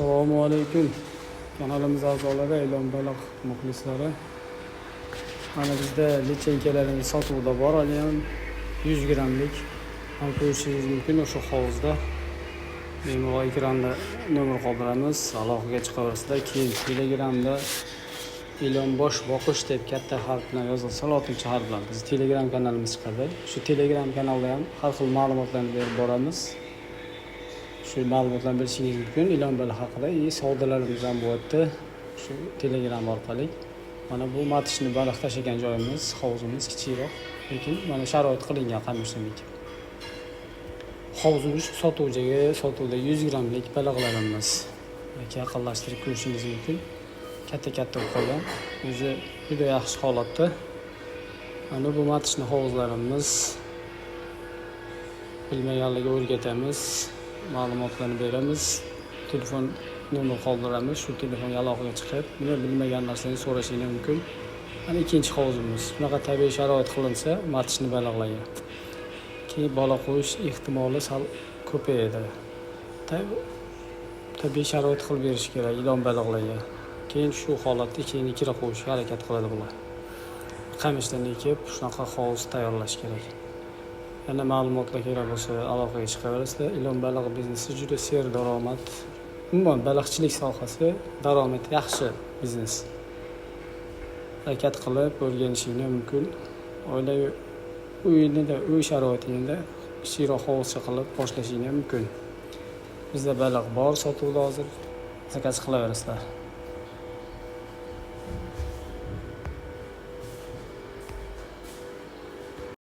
Assalomu alaykum. Kanalimiz a'zolari, Ilon baliq muxlislari. Mana bizda lichenkalarimiz sotuvda bor, ham 100 grammlik. Ham ko'rishingiz mumkin o'sha hovuzda. Bemalol ekranda nomer qoldiramiz. Aloqaga chiqaverasizlar. Keyin Telegramda Ilon bosh boqish deb katta harf bilan yozilsa, 6 harf bilan biz Telegram kanalimiz chiqadi. Shu Telegram kanalda ham har xil ma'lumotlarni berib boramiz. Shu ma'lumotlarni bilishingiz mumkin Ilon baliq haqida. Savdolarimiz ham bo'lyapti shu Telegram orqali. Mana bu matishni baliq tashlagan joyimiz, hovuzimiz kichikroq, lekin mana sharoit qilingan qamishlik. Hovuzimiz sotuvda 100 grammlik baliqlarimiz. Yaqinlashtirib ko'rishingiz mumkin. Katta bo'lib qolgan. O'zi juda yaxshi holatda. Mana bu matishni hovuzlarimiz. Bilmaganlarga o'rgatamiz. Ma'lumotlarni beramiz, telefon nomer qoldiramiz, shu telefonga aloqaga chiqib, buni bilmagan narsani so'rashingiz mumkin. Mana ikkinchi hovuzimiz. Bunaqa tabiiy sharoit qilinsa, matishni baliqlarga keyin bola qo'yish ehtimoli sal ko'payadi. Tabiiy sharoit qilib berish kerak ilon baliqlarga. Keyin shu holatda keyin kira qo'yishga harakat qiladi bular. Qamishdan ekib, shunaqa hovuz tayyorlash kerak. Yana ma'lumotlar kerak bo'lsa aloqaga chiqaverasizlar. Ilon baliq biznesi juda ser daromad. Umuman baliqchilik sohasi daromad yaxshi biznes. Harakat qilib o'rganishingiz mumkin. Uy sharoitida kichikroq hovuzcha qilib boshlashingiz mumkin. Bizda baliq bor sotuvda hozir. Zakaz qilaverasizlar.